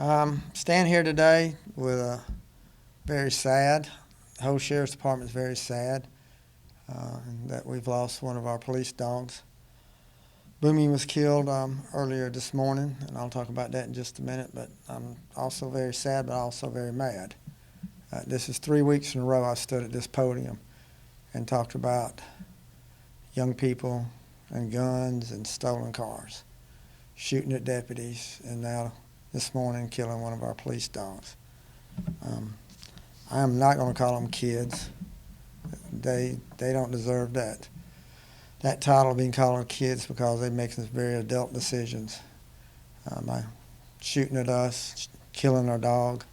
Stand here today with very sad. The whole sheriff's department is very sad that we've lost one of our police dogs. Bumi was killed earlier this morning, and I'll talk about that in just a minute, but I'm also very sad, but also very mad. This is 3 weeks in a row I stood at this podium and talked about young people and guns and stolen cars, shooting at deputies, and now this morning killing one of our police dogs. I am not going to call them kids. They don't deserve that title of being called kids, because they make some very adult decisions. By shooting at us, killing our dog,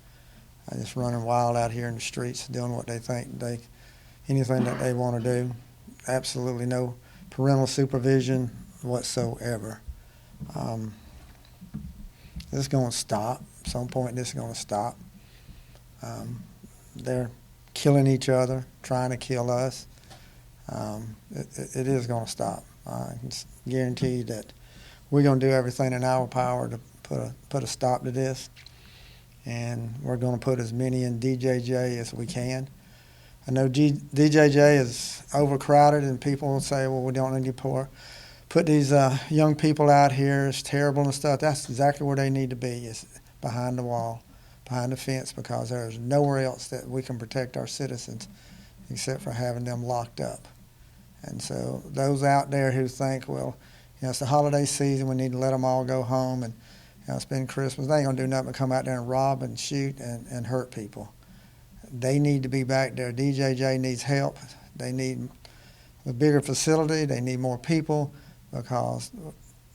just running wild out here in the streets, doing what they think anything that they want to do. Absolutely no parental supervision whatsoever. This is going to stop. At some point, this is going to stop. They're killing each other, trying to kill us. It is going to stop. I can guarantee you that we're going to do everything in our power to put a stop to this, and we're going to put as many in DJJ as we can. I know DJJ is overcrowded, and people will say, well, we don't need to put these young people out here. It's terrible and stuff. That's exactly where they need to be, is behind the wall, behind the fence, because there's nowhere else that we can protect our citizens except for having them locked up. And so those out there who think, well, it's the holiday season, we need to let them all go home and spend Christmas, they ain't going to do nothing but come out there and rob and shoot and hurt people. They need to be back there. DJJ needs help. They need a bigger facility. They need more people, because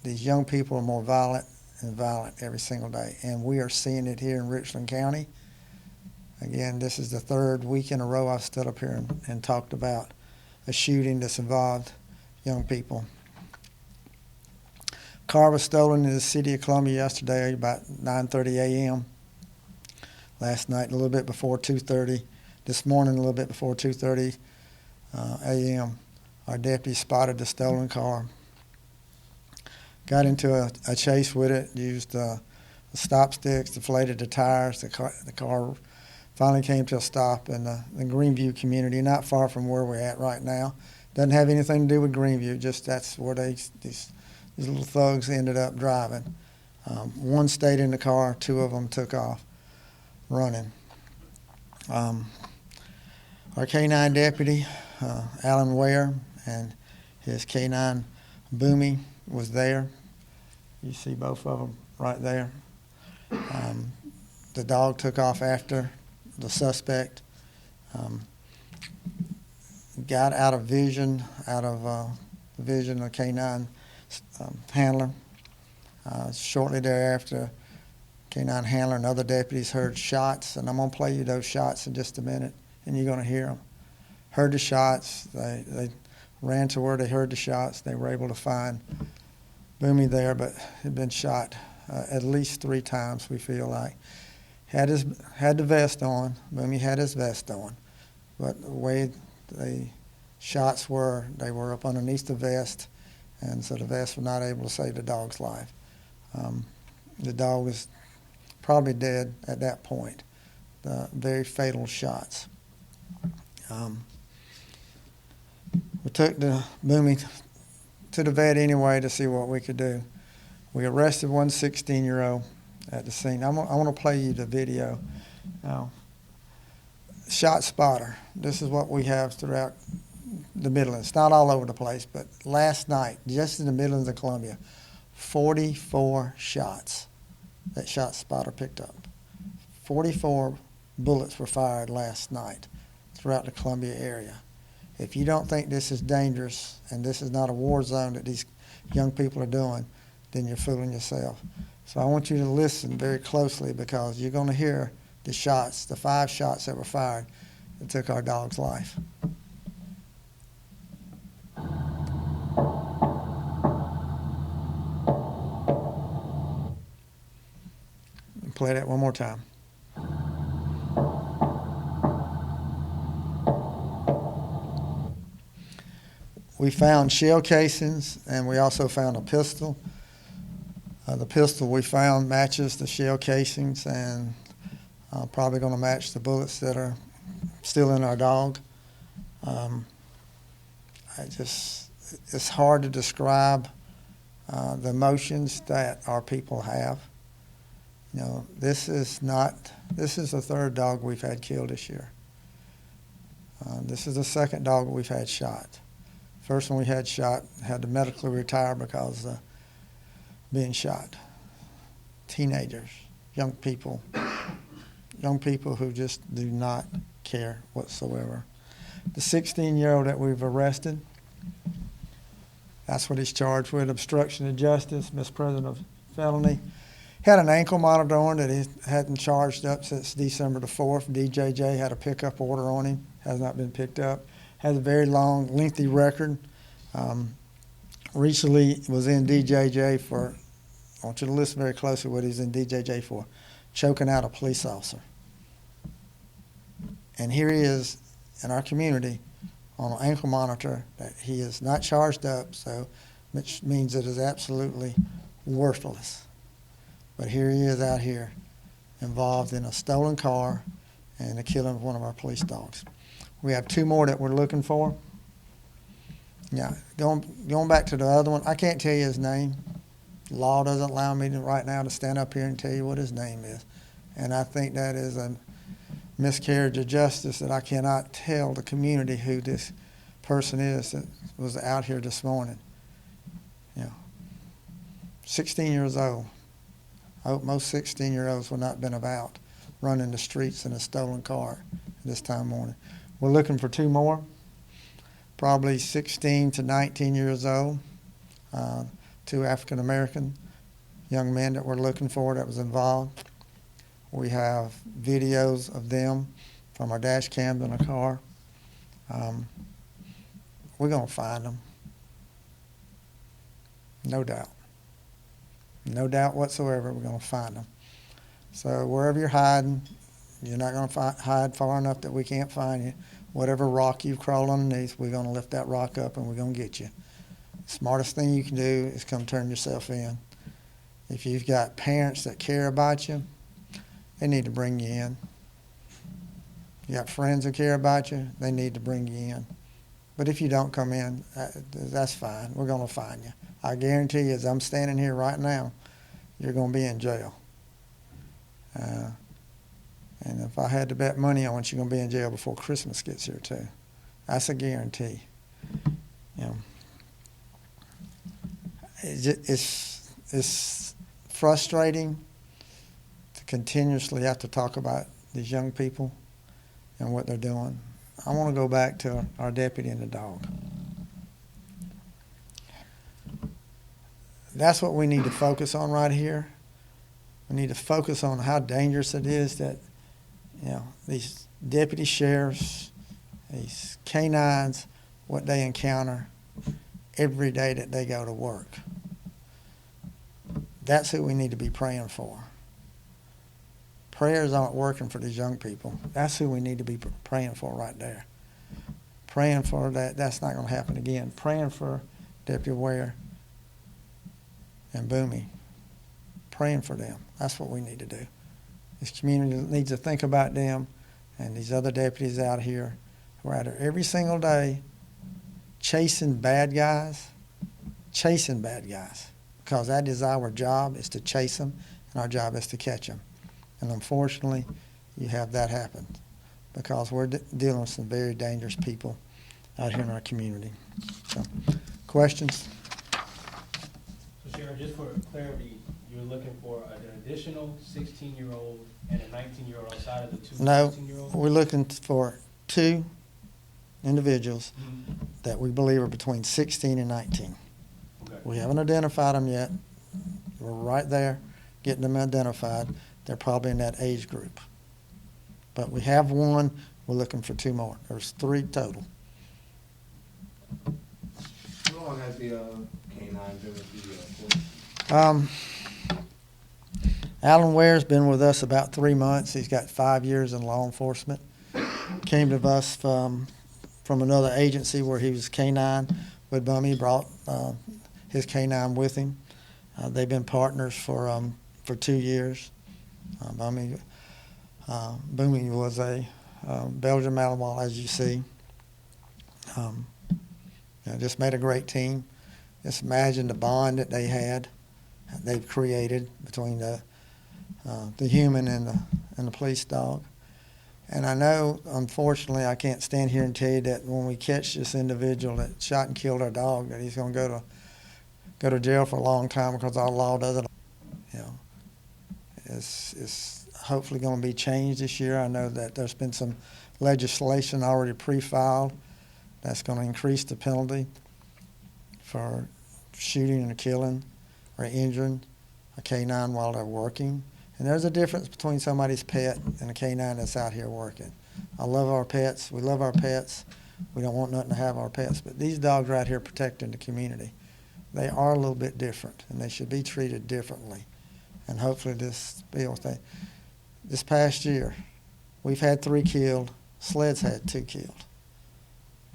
these young people are more violent and violent every single day. And we are seeing it here in Richland County. Again, this is the third week in a row I've stood up here and talked about a shooting that's involved young people. Car was stolen in the city of Columbia yesterday about 9:30 a.m. Last night, a little bit before 2:30. This morning, a little bit before 2:30 a.m., our deputy spotted the stolen car. Got into a chase with it, used the stop sticks, deflated the tires. The car finally came to a stop in the Greenview community, not far from where we're at right now. Doesn't have anything to do with Greenview, just that's where these little thugs ended up driving. One stayed in the car, two of them took off running. Our K9 deputy, Alan Ware, and his K9 Bumi was there. You see both of them right there. The dog took off after the suspect. Got out of vision of the K9 handler. Shortly thereafter, K9 handler and other deputies heard shots, and I'm going to play you those shots in just a minute, and you're going to hear them. Heard the shots. They ran to where they heard the shots. They were able to find Bumi there, but had been shot at least 3 times, we feel like. Had the vest on. Bumi had his vest on, but the way the shots were, they were up underneath the vest, and so the vest was not able to save the dog's life. The dog was probably dead at that point. Very fatal shots. We took the Bumi to the vet anyway to see what we could do. We arrested one 16-year-old at the scene. I want to play you the video. Now, shot spotter. This is what we have throughout the Midlands. Not all over the place, but last night, just in the Midlands of Columbia, 44 shots that shot spotter picked up. 44 bullets were fired last night throughout the Columbia area. If you don't think this is dangerous and this is not a war zone that these young people are doing, then you're fooling yourself. So I want you to listen very closely, because you're going to hear the shots, the 5 shots that were fired that took our dog's life. Play that one more time. We found shell casings, and we also found a pistol, The pistol we found matches the shell casings and probably going to match the bullets that are still in our dog. It's hard to describe the emotions that our people have. You know, this is the third dog we've had killed this year. This is the second dog we've had shot. First one we had shot had to medically retire because being shot. Teenagers, young people who just do not care whatsoever. The 16-year-old that we've arrested, that's what he's charged with, obstruction of justice, misprision of felony. Had an ankle monitor on that he hadn't charged up since December the 4th. DJJ had a pickup order on him, has not been picked up. Has a very long, lengthy record. Recently was in DJJ for, I want you to listen very closely what he's in DJJ for, choking out a police officer. And here he is in our community on an ankle monitor that he is not charged up, so which means it is absolutely worthless. But here he is out here involved in a stolen car and the killing of one of our police dogs. We have two more that we're looking for. Yeah, going back to the other one, I can't tell you his name. Law doesn't allow me right now to stand up here and tell you what his name is. And I think that is a miscarriage of justice that I cannot tell the community who this person is that was out here this morning. You know, 16 years old. I hope most 16-year-olds will not been about running the streets in a stolen car this time morning. We're looking for two more, probably 16 to 19 years old, two African-American young men that we're looking for that was involved. We have videos of them from our dash cams in a car. We're going to find them, no doubt. No doubt whatsoever we're going to find them. So wherever you're hiding, you're not going to hide far enough that we can't find you. Whatever rock you've crawled underneath, we're going to lift that rock up and we're going to get you. The smartest thing you can do is come turn yourself in. If you've got parents that care about you, they need to bring you in. You got friends who care about you, they need to bring you in. But if you don't come in, that's fine. We're going to find you. I guarantee you, as I'm standing here right now, you're going to be in jail. And if I had to bet money on it, you're going to be in jail before Christmas gets here too. That's a guarantee. You know, it's frustrating to continuously have to talk about these young people and what they're doing. I want to go back to our deputy and the dog. That's what we need to focus on right here. We need to focus on how dangerous it is that, you know, these deputy sheriffs, these canines, what they encounter every day that they go to work. That's who we need to be praying for. Prayers aren't working for these young people. That's who we need to be praying for right there. Praying for that. That's not going to happen again. Praying for Deputy Ware and Bumi. Praying for them. That's what we need to do. This community needs to think about them and these other deputies out here who are out here every single day chasing bad guys, because that is our job, is to chase them, and our job is to catch them. And unfortunately, you have that happen because we're dealing with some very dangerous people out here in our community. So, questions? So, Sheriff, just for clarity, you're looking for an additional 16-year-old and a 19-year-old outside of the two 16-year-olds? No, we're looking for two individuals that we believe are between 16 and 19. Okay. We haven't identified them yet. We're right there getting them identified. They're probably in that age group. But we have one. We're looking for two more. There's three total. How long has the K9 been with the Alan Ware's been with us about 3 months. He's got 5 years in law enforcement. Came to us from another agency where he was K9 with Bumi. Brought his K9 with him. They've been partners for 2 years. Bumi was a Belgian Malinois, as you see. Just made a great team. Just imagine the bond that they've created between the human and the police dog. And I know, unfortunately, I can't stand here and tell you that when we catch this individual that shot and killed our dog, that he's going to go to jail for a long time, because our law doesn't. It's hopefully going to be changed this year. I know that there's been some legislation already pre-filed that's going to increase the penalty for shooting and killing or injuring a K9 while they're working. And there's a difference between somebody's pet and a K9 that's out here working. I love our pets. We love our pets. We don't want nothing to have our pets. But these dogs are out here protecting the community. They are a little bit different, and they should be treated differently. And hopefully this bill thing. This past year, we've had 3 killed. Sled's had 2 killed.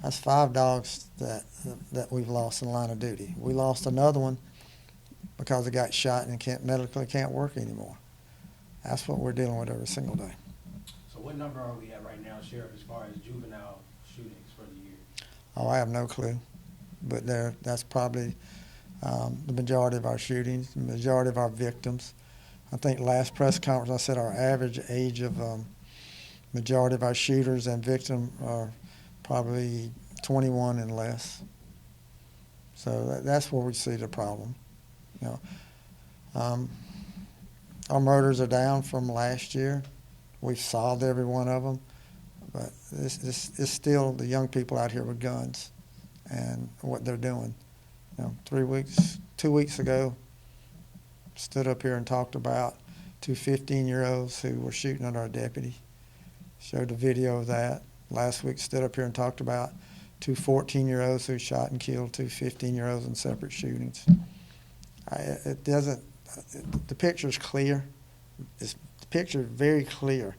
That's 5 dogs that we've lost in the line of duty. We lost another one because it got shot and medically can't work anymore. That's what we're dealing with every single day. So what number are we at right now, Sheriff, as far as juvenile shootings for the year? Oh, I have no clue. But that's probably the majority of our shootings, the majority of our victims. I think last press conference I said our average age of majority of our shooters and victims are probably 21 and less. So that's where we see the problem. Our murders are down from last year. We've solved every one of them, but it's still the young people out here with guns and what they're doing. 2 weeks ago, stood up here and talked about 2 15-year-olds who were shooting at our deputy. Showed the video of that. Last week, stood up here and talked about 2 14-year-olds who shot and killed 2 15-year-olds in separate shootings. The picture's clear. The picture is very clear,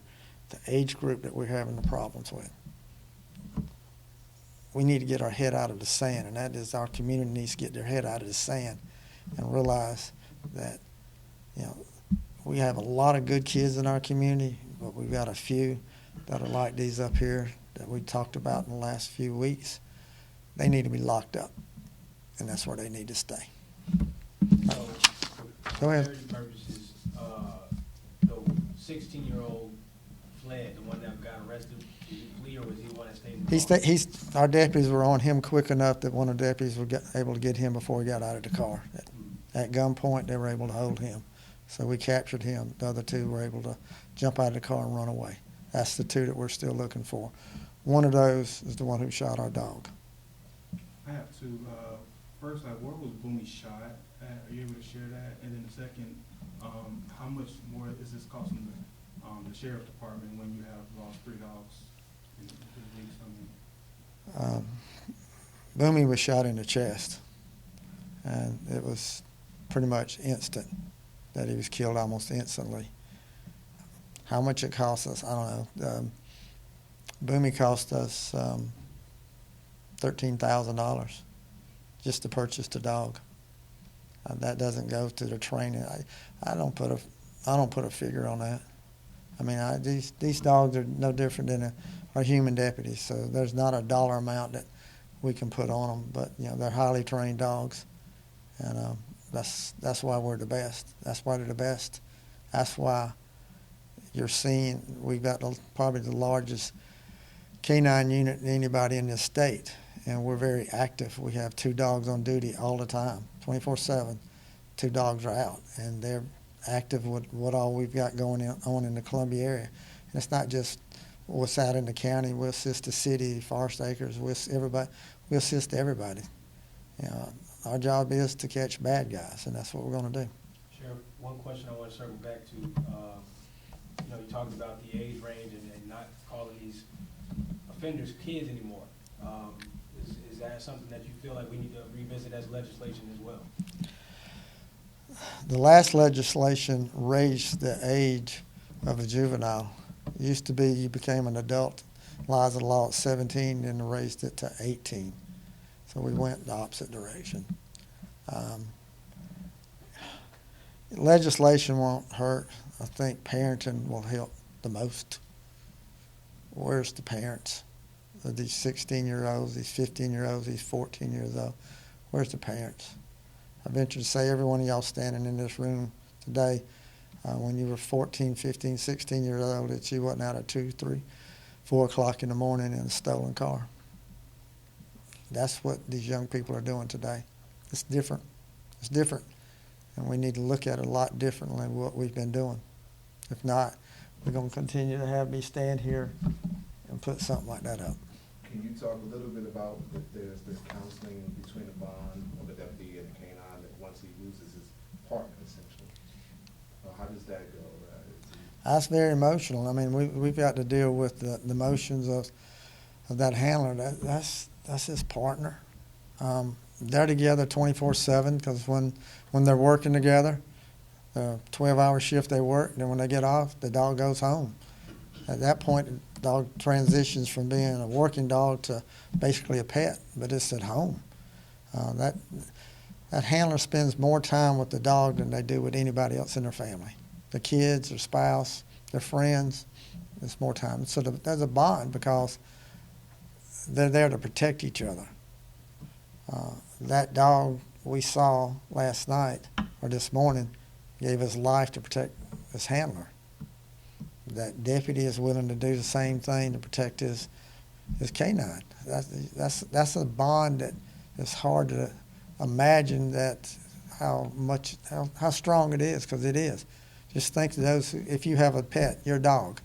the age group that we're having the problems with. We need to get our head out of the sand, and that is our community needs to get their head out of the sand and realize that, we have a lot of good kids in our community, but we've got a few that are like these up here that we talked about in the last few weeks. They need to be locked up, and that's where they need to stay. So, Go ahead. For clarity purposes, the 16-year-old fled, the one that got arrested, did he flee, or was he the one that stayed in the car? Our deputies were on him quick enough that one of the deputies was able to get him before he got out of the car. At gunpoint, they were able to hold him. So we captured him. The other 2 were able to jump out of the car and run away. That's the 2 that we're still looking for. One of those is the one who shot our dog. I have 2. First, where was Bumi shot at? Are you able to share that? And then the second, how much more is this costing the sheriff department when you have lost 3 dogs in 2 weeks? Bumi was shot in the chest, and it was pretty much instant that he was killed almost instantly. How much it cost us, I don't know. Bumi cost us $13,000 just to purchase the dog. That doesn't go to the training. I don't put a figure on that. I mean, these dogs are no different than our human deputies. So there's not a dollar amount that we can put on them. But they're highly trained dogs, and that's why we're the best. That's why they're the best. That's why you're seeing we've got probably the largest K9 unit than anybody in this state, and we're very active. We have 2 dogs on duty all the time, 24/7. 2 dogs are out, and they're active with what all we've got going on in the Columbia area. And it's not just what's out in the county. We'll assist the city, Forest Acres, we'll assist everybody. Our job is to catch bad guys, and that's what we're going to do. Sheriff, one question I want to circle back to. You talked about the age range and not calling these offenders kids anymore. Is that something that you feel like we need to revisit as legislation as well? The last legislation raised the age of a juvenile. It used to be you became an adult, lies of the law at 17, and raised it to 18. So we went the opposite direction. legislation won't hurt. I think parenting will help the most. Where's the parents of these 16-year-olds, these 15-year-olds, these 14 years old? Where's the parents? I venture to say every one of y'all standing in this room today, when you were 14, 15, 16 years old, that you wasn't out at 2, 3, 4 o'clock in the morning in a stolen car. That's what these young people are doing today. It's different. It's different. And we need to look at it a lot differently than what we've been doing. If not, we're going to continue to have me stand here and put something like that up. Can you talk a little bit about if there's this counseling between the bond or the deputy and the K-9 that once he loses his partner, essentially? How does that go? That's very emotional. I mean, we've got to deal with the emotions of that handler. That's his partner. They're together 24/7 because when they're working together, 12-hour shift they work, then when they get off, the dog goes home. At that point, the dog transitions from being a working dog to basically a pet, but it's at home. That handler spends more time with the dog than they do with anybody else in their family. The kids, their spouse, their friends, it's more time. So there's a bond because they're there to protect each other. That dog we saw last night or this morning gave his life to protect his handler. That deputy is willing to do the same thing to protect his K9. That's a bond that is hard to imagine that how strong it is, because it is. Just think of those, if you have a pet, your dog,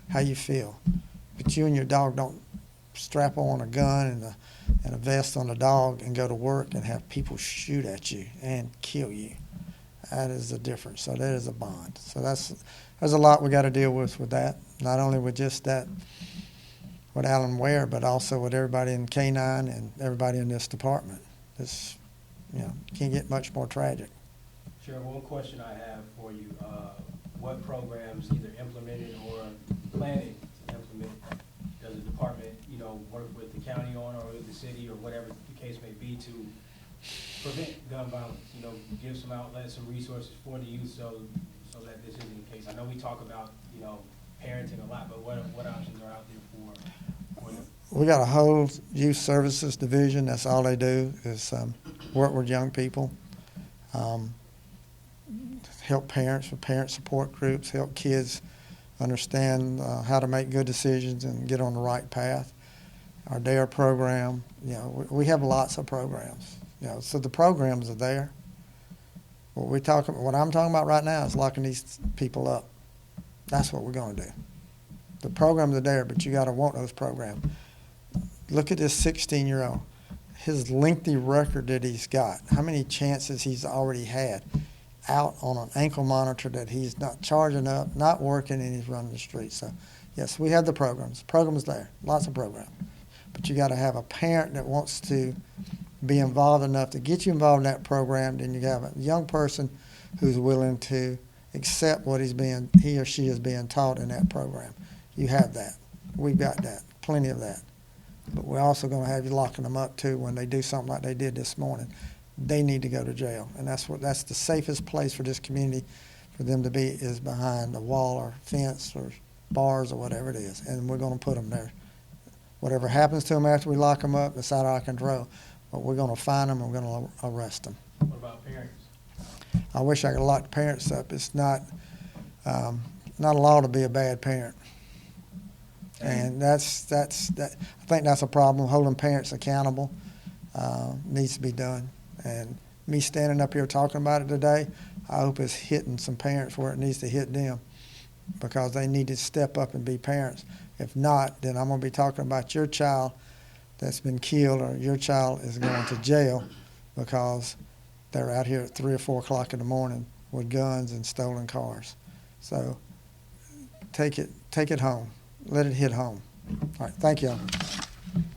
how you feel. But you and your dog don't strap on a gun and a vest on the dog and go to work and have people shoot at you and kill you. That is the difference. So that is a bond. So there's a lot we got to deal with that. Not only with just that, with Alan Ware, but also with everybody in K9 and everybody in this department. It's, can't get much more tragic. Sheriff, one question I have for you. What programs either implemented or planning to implement does the department, work with the county on or with the city or whatever the case may be to prevent gun violence? Give some outlets, some resources for the youth so that this isn't the case. I know we talk about, parenting a lot, but what options are out there for them? We got a whole youth services division. That's all they do is work with young people. Help parents with parent support groups, help kids understand how to make good decisions and get on the right path. Our DARE program, we have lots of programs. So the programs are there. What I'm talking about right now is locking these people up. That's what we're going to do. The programs are there, but you got to want those programs. Look at this 16-year-old. His lengthy record that he's got, how many chances he's already had out on an ankle monitor that he's not charging up, not working, and he's running the streets. So, yes, we have the programs. Programs there, lots of programs. But you got to have a parent that wants to be involved enough to get you involved in that program. Then you have a young person who's willing to accept what he or she is being taught in that program. You have that. We've got that, plenty of that. But we're also going to have you locking them up too when they do something like they did this morning. They need to go to jail, and that's the safest place for this community for them to be, is behind a wall or fence or bars or whatever it is, and we're going to put them there. Whatever happens to them after we lock them up, it's out of our control, but we're going to find them and we're going to arrest them. What about parents? I wish I could lock the parents up. It's not a law to be a bad parent, and I think that's a problem. Holding parents accountable needs to be done. And me standing up here talking about it today, I hope it's hitting some parents where it needs to hit them, because they need to step up and be parents. If not, then I'm going to be talking about your child that's been killed, or your child is going to jail because they're out here at 3 or 4 o'clock in the morning with guns and stolen cars. So take it home. Let it hit home. All right, thank you.